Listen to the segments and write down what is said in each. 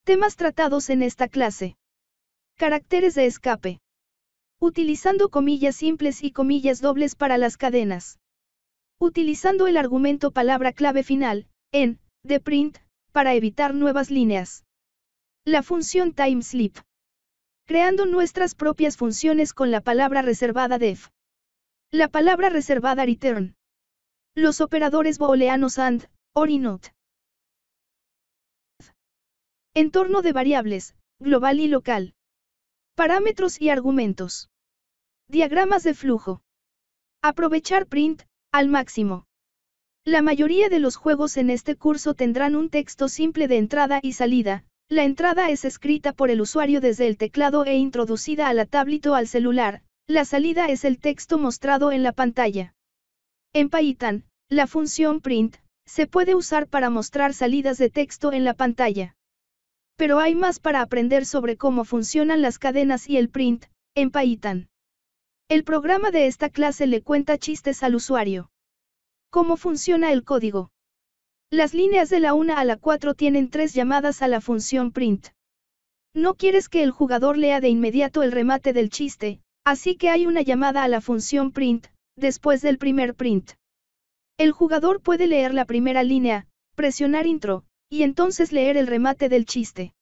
Temas tratados en esta clase. Caracteres de escape. Utilizando comillas simples y comillas dobles para las cadenas. Utilizando el argumento palabra clave final, en, de print, para evitar nuevas líneas. La función timesleep. Creando nuestras propias funciones con la palabra reservada def. La palabra reservada return. Los operadores booleanos and, or y not. Entorno de variables, global y local. Parámetros y argumentos. Diagramas de flujo. Aprovechar print, al máximo. La mayoría de los juegos en este curso tendrán un texto simple de entrada y salida. La entrada es escrita por el usuario desde el teclado e introducida a la tablet o al celular. La salida es el texto mostrado en la pantalla. En Python, la función print se puede usar para mostrar salidas de texto en la pantalla. Pero hay más para aprender sobre cómo funcionan las cadenas y el print, en Python. El programa de esta clase le cuenta chistes al usuario. ¿Cómo funciona el código? Las líneas de la 1 a la 4 tienen 3 llamadas a la función print. No quieres que el jugador lea de inmediato el remate del chiste, así que hay una llamada a la función print, después del primer print. El jugador puede leer la primera línea, presionar intro, y entonces leer el remate del chiste.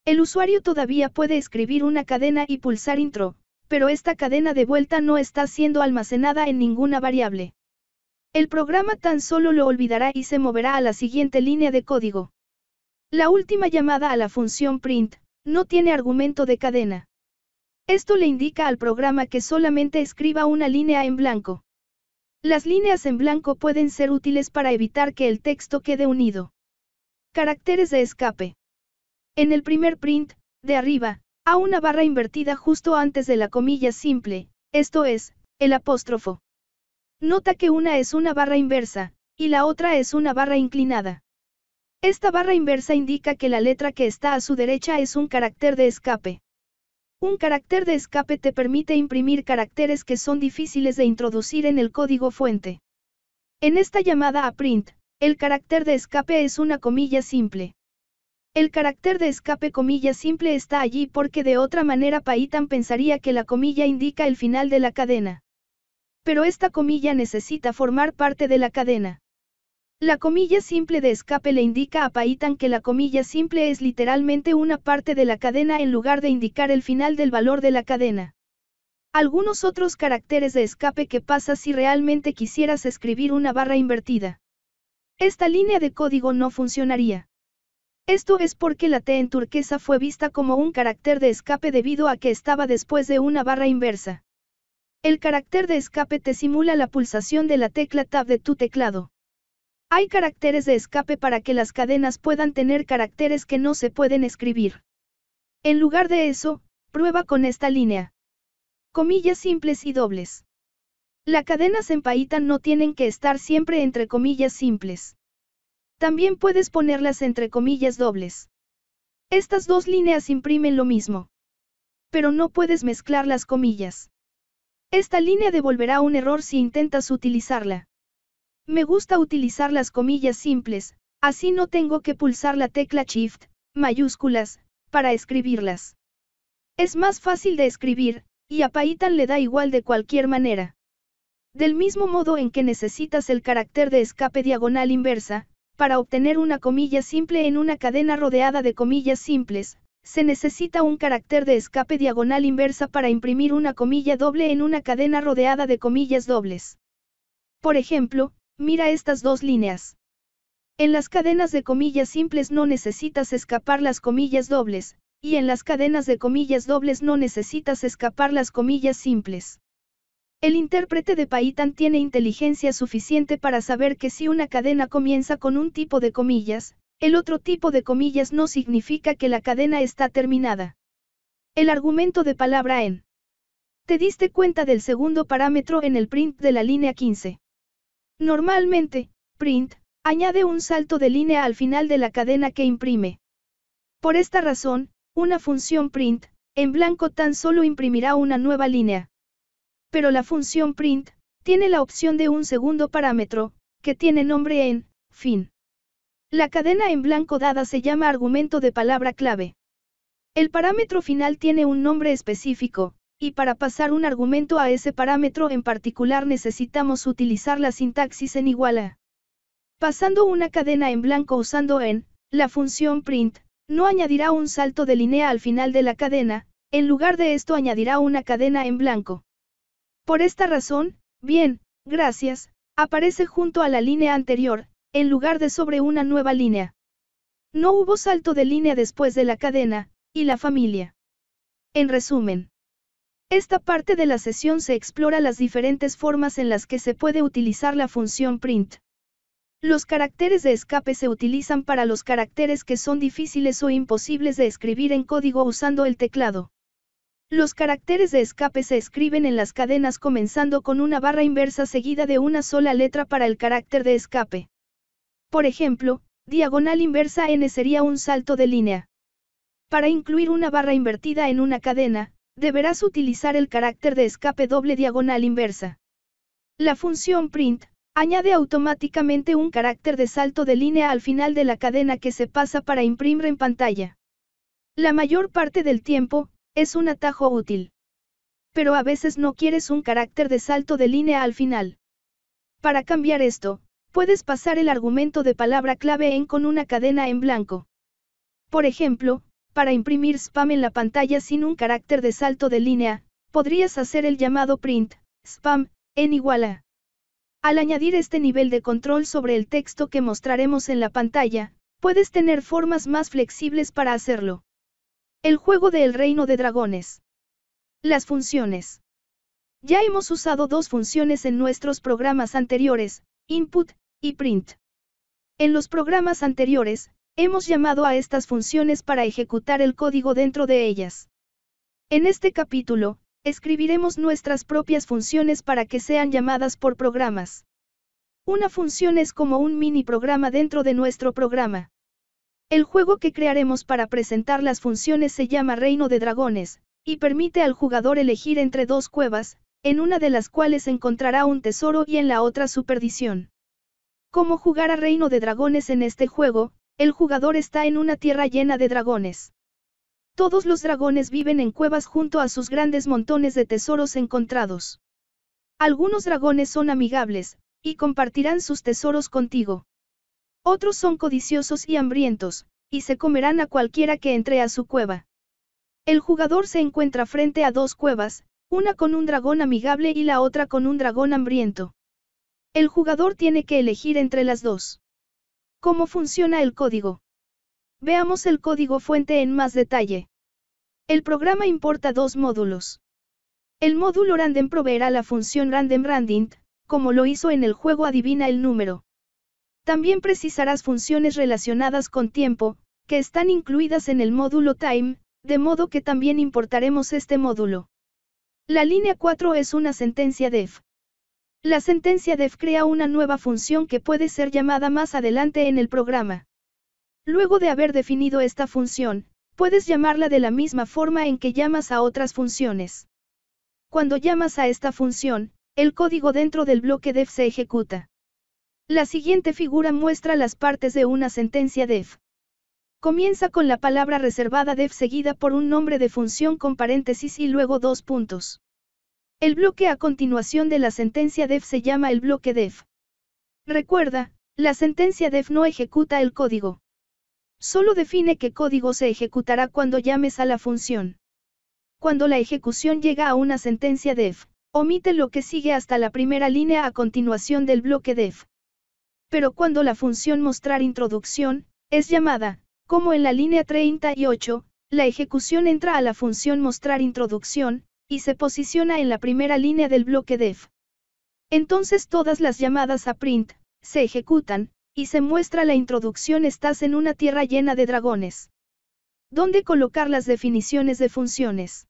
El usuario todavía puede escribir una cadena y pulsar intro, pero esta cadena de vuelta no está siendo almacenada en ninguna variable. El programa tan solo lo olvidará y se moverá a la siguiente línea de código. La última llamada a la función print no tiene argumento de cadena. Esto le indica al programa que solamente escriba una línea en blanco. Las líneas en blanco pueden ser útiles para evitar que el texto quede unido. Caracteres de escape. En el primer print, de arriba, a una barra invertida justo antes de la comilla simple, esto es, el apóstrofo. Nota que una es una barra inversa, y la otra es una barra inclinada. Esta barra inversa indica que la letra que está a su derecha es un carácter de escape. Un carácter de escape te permite imprimir caracteres que son difíciles de introducir en el código fuente. En esta llamada a print, el carácter de escape es una comilla simple. El carácter de escape comilla simple está allí porque de otra manera Python pensaría que la comilla indica el final de la cadena. Pero esta comilla necesita formar parte de la cadena. La comilla simple de escape le indica a Python que la comilla simple es literalmente una parte de la cadena en lugar de indicar el final del valor de la cadena. Algunos otros caracteres de escape que pasa si realmente quisieras escribir una barra invertida. Esta línea de código no funcionaría. Esto es porque la T en turquesa fue vista como un carácter de escape debido a que estaba después de una barra inversa. El carácter de escape te simula la pulsación de la tecla Tab de tu teclado. Hay caracteres de escape para que las cadenas puedan tener caracteres que no se pueden escribir. En lugar de eso, prueba con esta línea. Comillas simples y dobles. Las cadenas en Python no tienen que estar siempre entre comillas simples. También puedes ponerlas entre comillas dobles. Estas dos líneas imprimen lo mismo. Pero no puedes mezclar las comillas. Esta línea devolverá un error si intentas utilizarla. Me gusta utilizar las comillas simples, así no tengo que pulsar la tecla Shift, mayúsculas, para escribirlas. Es más fácil de escribir, y a Python le da igual de cualquier manera. Del mismo modo en que necesitas el carácter de escape diagonal inversa, para obtener una comilla simple en una cadena rodeada de comillas simples, se necesita un carácter de escape diagonal inversa para imprimir una comilla doble en una cadena rodeada de comillas dobles. Por ejemplo, mira estas dos líneas. En las cadenas de comillas simples no necesitas escapar las comillas dobles, y en las cadenas de comillas dobles no necesitas escapar las comillas simples. El intérprete de Python tiene inteligencia suficiente para saber que si una cadena comienza con un tipo de comillas, el otro tipo de comillas no significa que la cadena está terminada. El argumento de palabra en. ¿Te diste cuenta del segundo parámetro en el print de la línea 15? Normalmente, print añade un salto de línea al final de la cadena que imprime. Por esta razón, una función print en blanco tan solo imprimirá una nueva línea. Pero la función print tiene la opción de un segundo parámetro, que tiene nombre en fin. La cadena en blanco dada se llama argumento de palabra clave. El parámetro final tiene un nombre específico, y para pasar un argumento a ese parámetro en particular necesitamos utilizar la sintaxis en igual a. Pasando una cadena en blanco usando la función print, no añadirá un salto de línea al final de la cadena, en lugar de esto añadirá una cadena en blanco. Por esta razón, bien, gracias, aparece junto a la línea anterior, en lugar de sobre una nueva línea. No hubo salto de línea después de la cadena, y la familia. En resumen, esta parte de la sesión se explora las diferentes formas en las que se puede utilizar la función print. Los caracteres de escape se utilizan para los caracteres que son difíciles o imposibles de escribir en código usando el teclado. Los caracteres de escape se escriben en las cadenas comenzando con una barra inversa seguida de una sola letra para el carácter de escape. Por ejemplo, diagonal inversa n sería un salto de línea. Para incluir una barra invertida en una cadena, deberás utilizar el carácter de escape doble diagonal inversa. La función print añade automáticamente un carácter de salto de línea al final de la cadena que se pasa para imprimir en pantalla. La mayor parte del tiempo, es un atajo útil. Pero a veces no quieres un carácter de salto de línea al final. Para cambiar esto, puedes pasar el argumento de palabra clave en con una cadena en blanco. Por ejemplo, para imprimir spam en la pantalla sin un carácter de salto de línea, podrías hacer el llamado print, spam, en igual a. Al añadir este nivel de control sobre el texto que mostraremos en la pantalla, puedes tener formas más flexibles para hacerlo. El juego de El Reino de Dragones. Las funciones. Ya hemos usado dos funciones en nuestros programas anteriores, input y print. En los programas anteriores, hemos llamado a estas funciones para ejecutar el código dentro de ellas. En este capítulo, escribiremos nuestras propias funciones para que sean llamadas por programas. Una función es como un mini programa dentro de nuestro programa. El juego que crearemos para presentar las funciones se llama Reino de Dragones, y permite al jugador elegir entre dos cuevas, en una de las cuales encontrará un tesoro y en la otra su perdición. ¿Cómo jugar a Reino de Dragones en este juego? El jugador está en una tierra llena de dragones. Todos los dragones viven en cuevas junto a sus grandes montones de tesoros encontrados. Algunos dragones son amigables, y compartirán sus tesoros contigo. Otros son codiciosos y hambrientos, y se comerán a cualquiera que entre a su cueva. El jugador se encuentra frente a dos cuevas, una con un dragón amigable y la otra con un dragón hambriento. El jugador tiene que elegir entre las dos. ¿Cómo funciona el código? Veamos el código fuente en más detalle. El programa importa dos módulos. El módulo random proveerá la función random_randint, como lo hizo en el juego Adivina el número. También precisarás funciones relacionadas con tiempo, que están incluidas en el módulo time, de modo que también importaremos este módulo. La línea 4 es una sentencia def. La sentencia def crea una nueva función que puede ser llamada más adelante en el programa. Luego de haber definido esta función, puedes llamarla de la misma forma en que llamas a otras funciones. Cuando llamas a esta función, el código dentro del bloque def se ejecuta. La siguiente figura muestra las partes de una sentencia def. Comienza con la palabra reservada def seguida por un nombre de función con paréntesis y luego dos puntos. El bloque a continuación de la sentencia def se llama el bloque def. Recuerda, la sentencia def no ejecuta el código. Solo define qué código se ejecutará cuando llames a la función. Cuando la ejecución llega a una sentencia def, omite lo que sigue hasta la primera línea a continuación del bloque def. Pero cuando la función mostrar introducción es llamada, como en la línea 38, la ejecución entra a la función mostrar introducción, y se posiciona en la primera línea del bloque def. Entonces todas las llamadas a print se ejecutan, y se muestra la introducción. Estás en una tierra llena de dragones. ¿Dónde colocar las definiciones de funciones?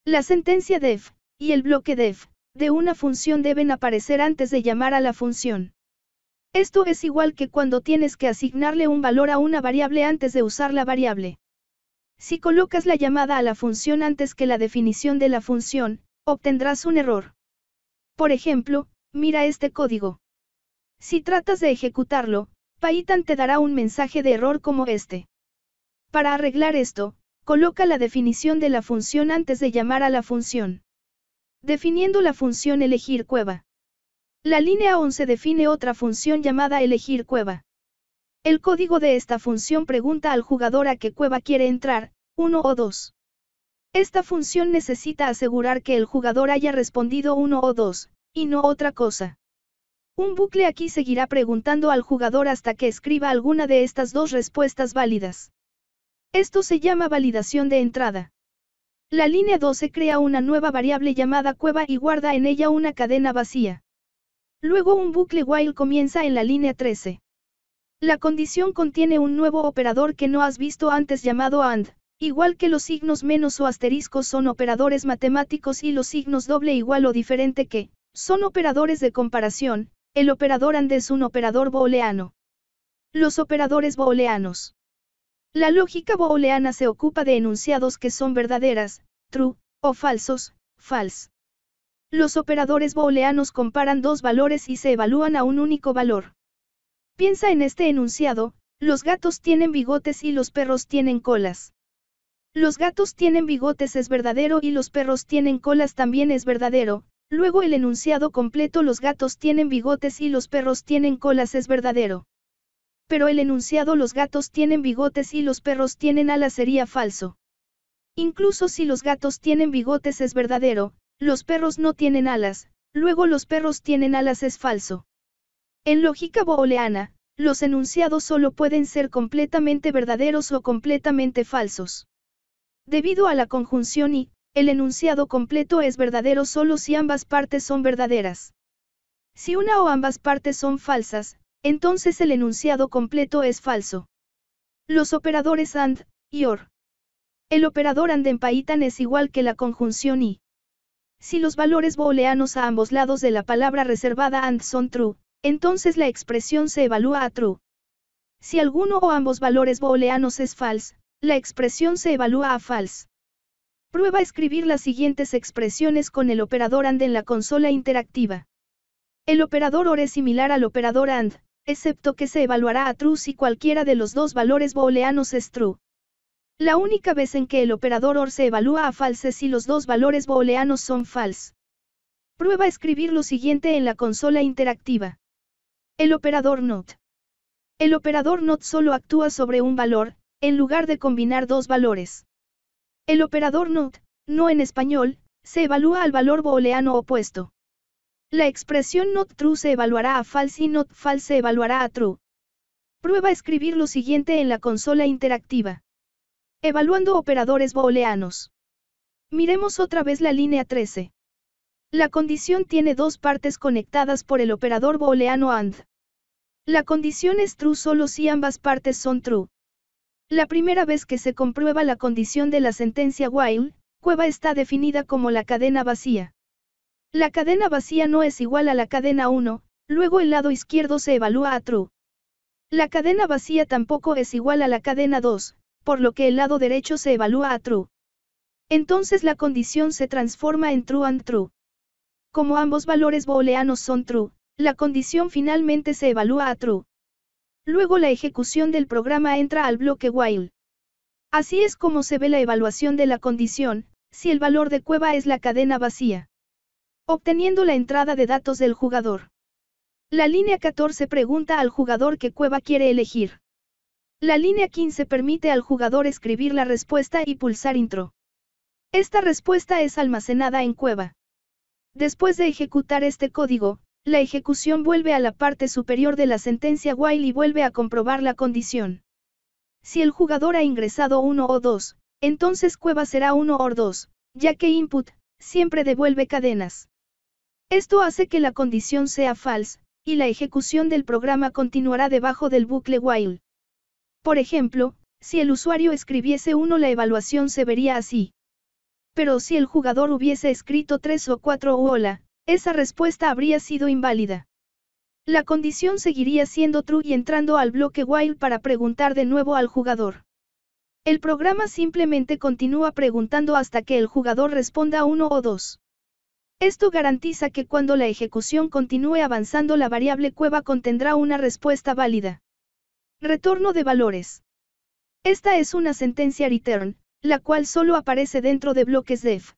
La sentencia def y el bloque def de una función deben aparecer antes de llamar a la función. Esto es igual que cuando tienes que asignarle un valor a una variable antes de usar la variable. Si colocas la llamada a la función antes que la definición de la función, obtendrás un error. Por ejemplo, mira este código. Si tratas de ejecutarlo, Python te dará un mensaje de error como este. Para arreglar esto, coloca la definición de la función antes de llamar a la función. Definiendo la función elegir cueva. La línea 11 define otra función llamada elegir cueva. El código de esta función pregunta al jugador a qué cueva quiere entrar, 1 o 2. Esta función necesita asegurar que el jugador haya respondido 1 o 2, y no otra cosa. Un bucle aquí seguirá preguntando al jugador hasta que escriba alguna de estas dos respuestas válidas. Esto se llama validación de entrada. La línea 12 crea una nueva variable llamada cueva y guarda en ella una cadena vacía. Luego un bucle while comienza en la línea 13. La condición contiene un nuevo operador que no has visto antes llamado AND, igual que los signos menos o asteriscos son operadores matemáticos y los signos doble igual o diferente que, son operadores de comparación. El operador AND es un operador booleano. Los operadores booleanos. La lógica booleana se ocupa de enunciados que son verdaderas, true, o falsos, false. Los operadores booleanos comparan dos valores y se evalúan a un único valor. Piensa en este enunciado: los gatos tienen bigotes y los perros tienen colas. Los gatos tienen bigotes es verdadero y los perros tienen colas también es verdadero. Luego el enunciado completo: los gatos tienen bigotes y los perros tienen colas es verdadero. Pero el enunciado: los gatos tienen bigotes y los perros tienen alas sería falso. Incluso si los gatos tienen bigotes es verdadero, los perros no tienen alas, luego los perros tienen alas es falso. En lógica booleana, los enunciados solo pueden ser completamente verdaderos o completamente falsos. Debido a la conjunción y, el enunciado completo es verdadero solo si ambas partes son verdaderas. Si una o ambas partes son falsas, entonces el enunciado completo es falso. Los operadores AND y OR. El operador AND en Python es igual que la conjunción y. Si los valores booleanos a ambos lados de la palabra reservada AND son true, entonces la expresión se evalúa a true. Si alguno o ambos valores booleanos es false, la expresión se evalúa a false. Prueba a escribir las siguientes expresiones con el operador AND en la consola interactiva. El operador OR es similar al operador AND, excepto que se evaluará a true si cualquiera de los dos valores booleanos es true. La única vez en que el operador OR se evalúa a false es si los dos valores booleanos son false. Prueba a escribir lo siguiente en la consola interactiva. El operador NOT. El operador NOT solo actúa sobre un valor, en lugar de combinar dos valores. El operador NOT, no en español, se evalúa al valor booleano opuesto. La expresión NOT true se evaluará a false y NOT false se evaluará a true. Prueba a escribir lo siguiente en la consola interactiva. Evaluando operadores booleanos. Miremos otra vez la línea 13. La condición tiene dos partes conectadas por el operador booleano AND. La condición es true solo si ambas partes son true. La primera vez que se comprueba la condición de la sentencia while, cueva está definida como la cadena vacía. La cadena vacía no es igual a la cadena 1, luego el lado izquierdo se evalúa a true. La cadena vacía tampoco es igual a la cadena 2, por lo que el lado derecho se evalúa a true. Entonces la condición se transforma en true and true. Como ambos valores booleanos son true, la condición finalmente se evalúa a true. Luego la ejecución del programa entra al bloque while. Así es como se ve la evaluación de la condición, si el valor de cueva es la cadena vacía. Obteniendo la entrada de datos del jugador. La línea 14 pregunta al jugador qué cueva quiere elegir. La línea 15 permite al jugador escribir la respuesta y pulsar intro. Esta respuesta es almacenada en cueva. Después de ejecutar este código, la ejecución vuelve a la parte superior de la sentencia while y vuelve a comprobar la condición. Si el jugador ha ingresado 1 o 2, entonces cueva será 1 o 2, ya que input siempre devuelve cadenas. Esto hace que la condición sea false, y la ejecución del programa continuará debajo del bucle while. Por ejemplo, si el usuario escribiese 1, la evaluación se vería así. Pero si el jugador hubiese escrito 3 o 4 u hola, esa respuesta habría sido inválida. La condición seguiría siendo true y entrando al bloque while para preguntar de nuevo al jugador. El programa simplemente continúa preguntando hasta que el jugador responda 1 o 2. Esto garantiza que cuando la ejecución continúe avanzando la variable cueva contendrá una respuesta válida. Retorno de valores. Esta es una sentencia return, la cual solo aparece dentro de bloques def.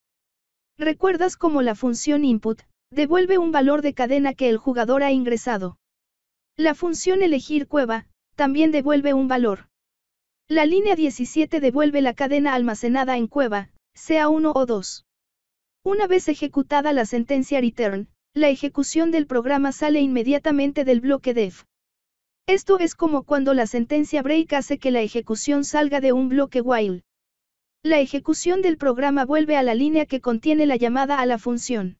¿Recuerdas cómo la función input devuelve un valor de cadena que el jugador ha ingresado? La función elegir cueva también devuelve un valor. La línea 17 devuelve la cadena almacenada en cueva, sea 1 o 2. Una vez ejecutada la sentencia return, la ejecución del programa sale inmediatamente del bloque def. Esto es como cuando la sentencia break hace que la ejecución salga de un bloque while. La ejecución del programa vuelve a la línea que contiene la llamada a la función.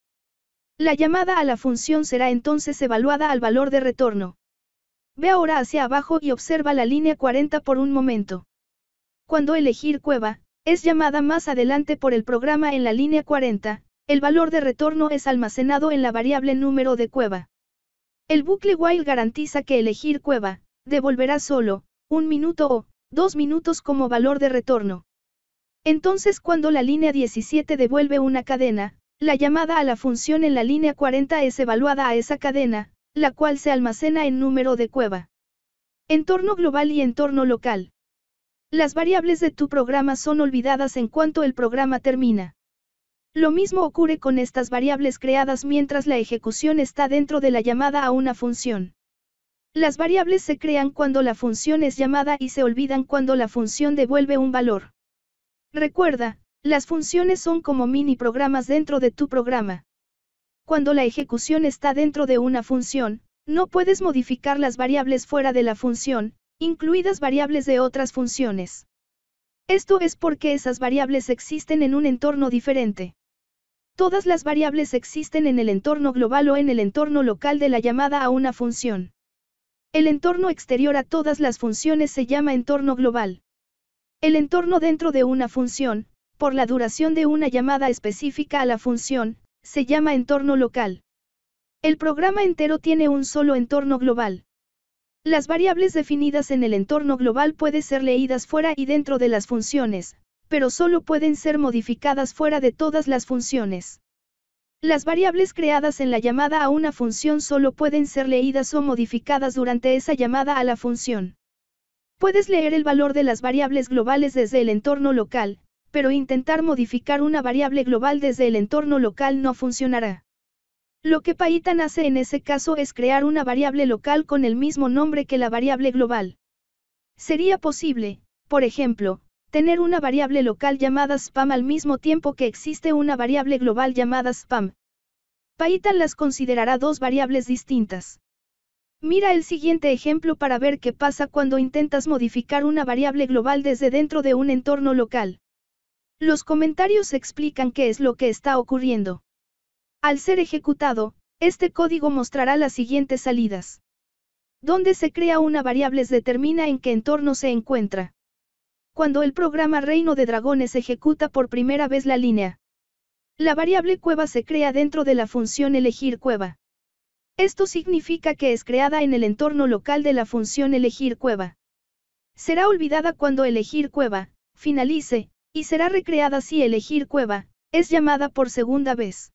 La llamada a la función será entonces evaluada al valor de retorno. Ve ahora hacia abajo y observa la línea 40 por un momento. Cuando elegir cueva es llamada más adelante por el programa en la línea 40, el valor de retorno es almacenado en la variable número de cueva. El bucle while garantiza que elegir cueva devolverá solo 1 minuto o 2 minutos como valor de retorno. Entonces cuando la línea 17 devuelve una cadena, la llamada a la función en la línea 40 es evaluada a esa cadena, la cual se almacena en número de cueva. Entorno global y entorno local. Las variables de tu programa son olvidadas en cuanto el programa termina. Lo mismo ocurre con estas variables creadas mientras la ejecución está dentro de la llamada a una función. Las variables se crean cuando la función es llamada y se olvidan cuando la función devuelve un valor. Recuerda, las funciones son como mini programas dentro de tu programa. Cuando la ejecución está dentro de una función, no puedes modificar las variables fuera de la función, incluidas variables de otras funciones. Esto es porque esas variables existen en un entorno diferente. Todas las variables existen en el entorno global o en el entorno local de la llamada a una función. El entorno exterior a todas las funciones se llama entorno global. El entorno dentro de una función, por la duración de una llamada específica a la función, se llama entorno local. El programa entero tiene un solo entorno global. Las variables definidas en el entorno global pueden ser leídas fuera y dentro de las funciones, pero solo pueden ser modificadas fuera de todas las funciones. Las variables creadas en la llamada a una función solo pueden ser leídas o modificadas durante esa llamada a la función. Puedes leer el valor de las variables globales desde el entorno local, pero intentar modificar una variable global desde el entorno local no funcionará. Lo que Python hace en ese caso es crear una variable local con el mismo nombre que la variable global. Sería posible, por ejemplo, tener una variable local llamada spam al mismo tiempo que existe una variable global llamada spam. Python las considerará dos variables distintas. Mira el siguiente ejemplo para ver qué pasa cuando intentas modificar una variable global desde dentro de un entorno local. Los comentarios explican qué es lo que está ocurriendo. Al ser ejecutado, este código mostrará las siguientes salidas. Donde se crea una variable determina en qué entorno se encuentra. Cuando el programa Reino de Dragones ejecuta por primera vez la línea. La variable cueva se crea dentro de la función elegir cueva. Esto significa que es creada en el entorno local de la función elegir cueva. Será olvidada cuando elegir cueva finalice, y será recreada si elegir cueva es llamada por segunda vez.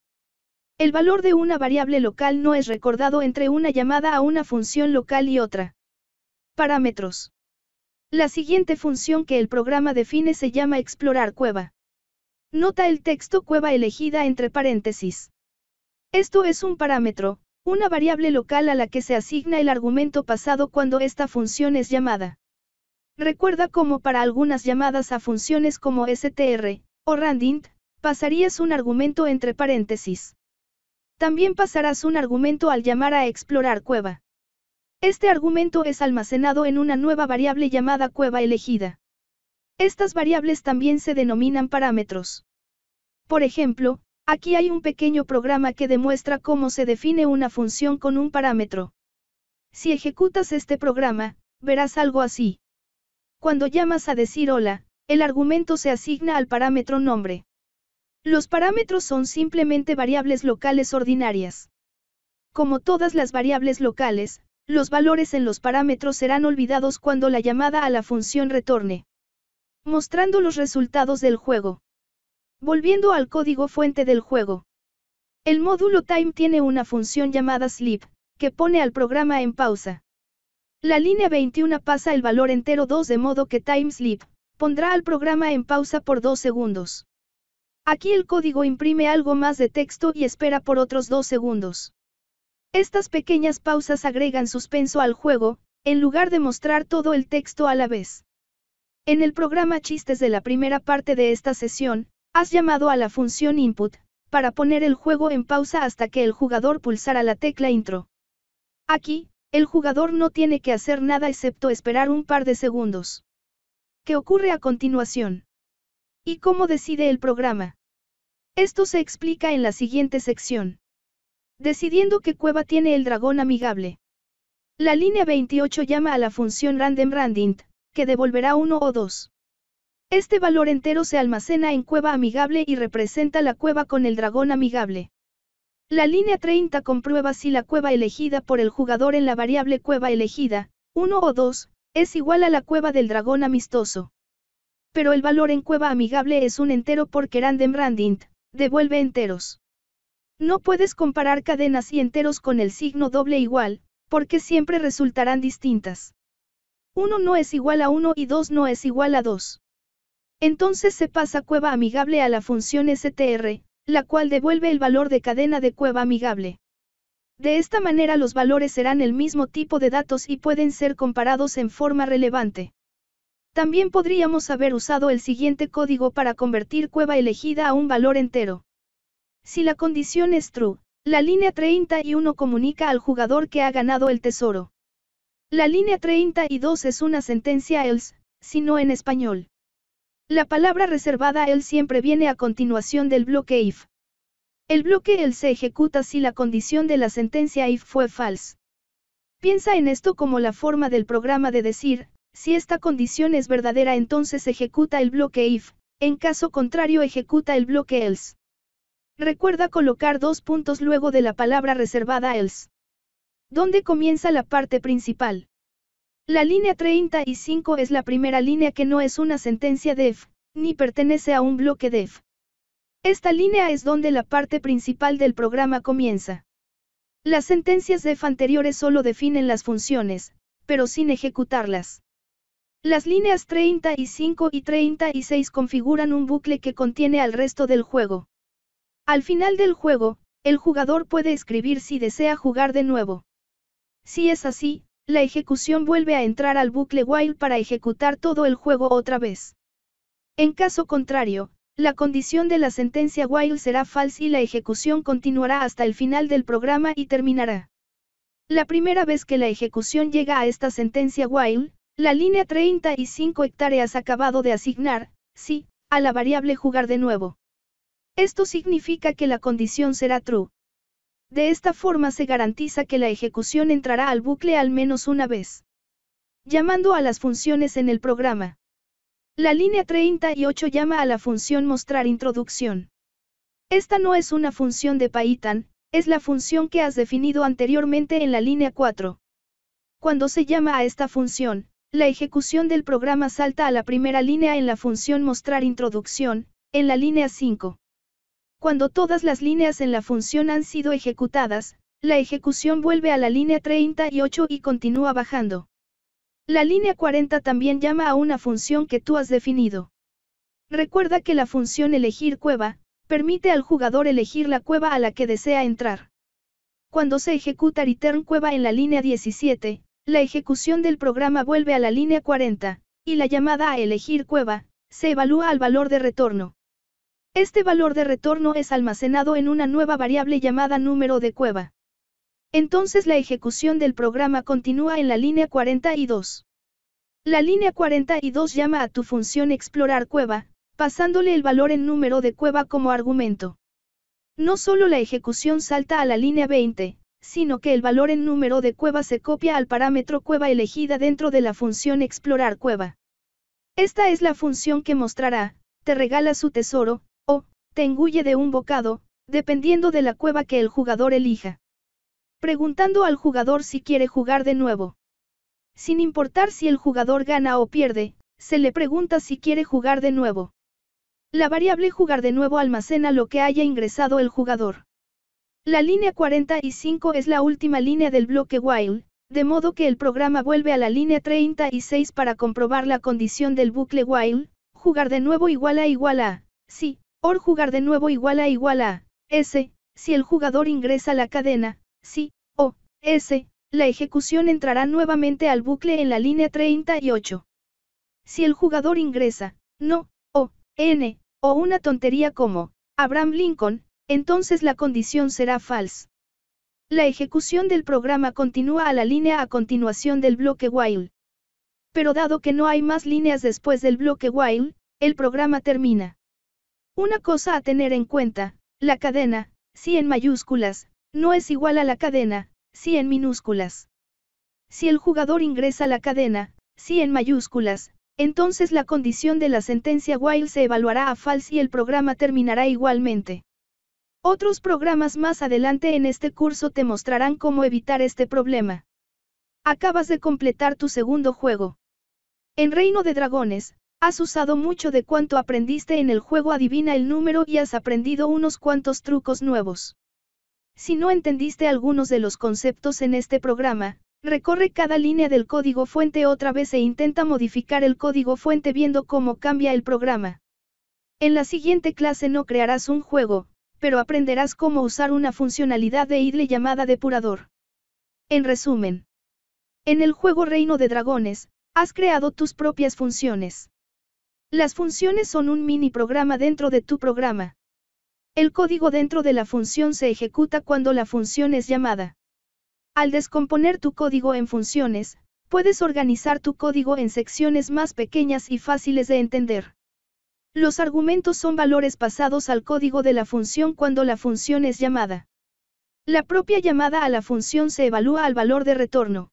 El valor de una variable local no es recordado entre una llamada a una función local y otra. Parámetros. La siguiente función que el programa define se llama explorar cueva. Nota el texto cueva elegida entre paréntesis. Esto es un parámetro, una variable local a la que se asigna el argumento pasado cuando esta función es llamada. Recuerda cómo para algunas llamadas a funciones como str o randint, pasarías un argumento entre paréntesis. También pasarás un argumento al llamar a explorar cueva. Este argumento es almacenado en una nueva variable llamada cueva elegida. Estas variables también se denominan parámetros. Por ejemplo, aquí hay un pequeño programa que demuestra cómo se define una función con un parámetro. Si ejecutas este programa, verás algo así. Cuando llamas a decir hola, el argumento se asigna al parámetro nombre. Los parámetros son simplemente variables locales ordinarias. Como todas las variables locales, los valores en los parámetros serán olvidados cuando la llamada a la función retorne. Mostrando los resultados del juego. Volviendo al código fuente del juego. El módulo time tiene una función llamada sleep, que pone al programa en pausa. La línea 21 pasa el valor entero 2 de modo que timesleep pondrá al programa en pausa por 2 segundos. Aquí el código imprime algo más de texto y espera por otros 2 segundos. Estas pequeñas pausas agregan suspenso al juego, en lugar de mostrar todo el texto a la vez. En el programa chistes de la primera parte de esta sesión, has llamado a la función input, para poner el juego en pausa hasta que el jugador pulsara la tecla intro. Aquí, el jugador no tiene que hacer nada excepto esperar un par de segundos. ¿Qué ocurre a continuación? ¿Y cómo decide el programa? Esto se explica en la siguiente sección. Decidiendo qué cueva tiene el dragón amigable. La línea 28 llama a la función randomRandint, que devolverá 1 o 2. Este valor entero se almacena en cueva amigable y representa la cueva con el dragón amigable. La línea 30 comprueba si la cueva elegida por el jugador en la variable cueva elegida, 1 o 2, es igual a la cueva del dragón amistoso. Pero el valor en cueva amigable es un entero porque randomRandint devuelve enteros. No puedes comparar cadenas y enteros con el signo doble igual, porque siempre resultarán distintas. 1 no es igual a 1 y 2 no es igual a 2. Entonces se pasa cueva amigable a la función str, la cual devuelve el valor de cadena de cueva amigable. De esta manera los valores serán el mismo tipo de datos y pueden ser comparados en forma relevante. También podríamos haber usado el siguiente código para convertir cueva elegida a un valor entero. Si la condición es true, la línea 31 comunica al jugador que ha ganado el tesoro. La línea 32 es una sentencia else, si no en español. La palabra reservada else siempre viene a continuación del bloque if. El bloque else se ejecuta si la condición de la sentencia if fue false. Piensa en esto como la forma del programa de decir, si esta condición es verdadera entonces ejecuta el bloque if, en caso contrario ejecuta el bloque else. Recuerda colocar 2 puntos luego de la palabra reservada else. ¿Dónde comienza la parte principal? La línea 35 es la primera línea que no es una sentencia def, ni pertenece a un bloque def. Esta línea es donde la parte principal del programa comienza. Las sentencias def anteriores solo definen las funciones, pero sin ejecutarlas. Las líneas 35 y 36 configuran un bucle que contiene al resto del juego. Al final del juego, el jugador puede escribir si desea jugar de nuevo. Si es así, la ejecución vuelve a entrar al bucle while para ejecutar todo el juego otra vez. En caso contrario, la condición de la sentencia while será false y la ejecución continuará hasta el final del programa y terminará. La primera vez que la ejecución llega a esta sentencia while, la línea 35 hectáreas acabado de asignar, sí, a la variable jugar de nuevo. Esto significa que la condición será true. De esta forma se garantiza que la ejecución entrará al bucle al menos una vez. Llamando a las funciones en el programa. La línea 38 llama a la función mostrar introducción. Esta no es una función de Python, es la función que has definido anteriormente en la línea 4. Cuando se llama a esta función, la ejecución del programa salta a la primera línea en la función mostrar introducción, en la línea 5. Cuando todas las líneas en la función han sido ejecutadas, la ejecución vuelve a la línea 38 y continúa bajando. La línea 40 también llama a una función que tú has definido. Recuerda que la función elegir cueva, permite al jugador elegir la cueva a la que desea entrar. Cuando se ejecuta return cueva en la línea 17, la ejecución del programa vuelve a la línea 40, y la llamada a elegir cueva, se evalúa al valor de retorno. Este valor de retorno es almacenado en una nueva variable llamada número de cueva. Entonces la ejecución del programa continúa en la línea 42. La línea 42 llama a tu función explorar cueva, pasándole el valor en número de cueva como argumento. No solo la ejecución salta a la línea 20, sino que el valor en número de cueva se copia al parámetro cueva elegida dentro de la función explorar cueva. Esta es la función que mostrará, te regala su tesoro, o, te engulle de un bocado, dependiendo de la cueva que el jugador elija. Preguntando al jugador si quiere jugar de nuevo. Sin importar si el jugador gana o pierde, se le pregunta si quiere jugar de nuevo. La variable jugar de nuevo almacena lo que haya ingresado el jugador. La línea 45 es la última línea del bloque while, de modo que el programa vuelve a la línea 36 para comprobar la condición del bucle while, jugar de nuevo igual a, sí, or jugar de nuevo igual a, s, si el jugador ingresa a la cadena, sí, o, s, la ejecución entrará nuevamente al bucle en la línea 38. Si el jugador ingresa, no, o, n, o una tontería como, Abraham Lincoln, entonces la condición será false. La ejecución del programa continúa a la línea a continuación del bloque while. Pero dado que no hay más líneas después del bloque while, el programa termina. Una cosa a tener en cuenta, la cadena, si en mayúsculas, no es igual a la cadena, si en minúsculas. Si el jugador ingresa a la cadena, si en mayúsculas, entonces la condición de la sentencia while se evaluará a false y el programa terminará igualmente. Otros programas más adelante en este curso te mostrarán cómo evitar este problema. Acabas de completar tu segundo juego. En Reino de Dragones, has usado mucho de cuanto aprendiste en el juego Adivina el número y has aprendido unos cuantos trucos nuevos. Si no entendiste algunos de los conceptos en este programa, recorre cada línea del código fuente otra vez e intenta modificar el código fuente viendo cómo cambia el programa. En la siguiente clase no crearás un juego, pero aprenderás cómo usar una funcionalidad de idle llamada depurador. En resumen, en el juego Reino de Dragones, has creado tus propias funciones. Las funciones son un mini programa dentro de tu programa. El código dentro de la función se ejecuta cuando la función es llamada. Al descomponer tu código en funciones, puedes organizar tu código en secciones más pequeñas y fáciles de entender. Los argumentos son valores pasados al código de la función cuando la función es llamada. La propia llamada a la función se evalúa al valor de retorno.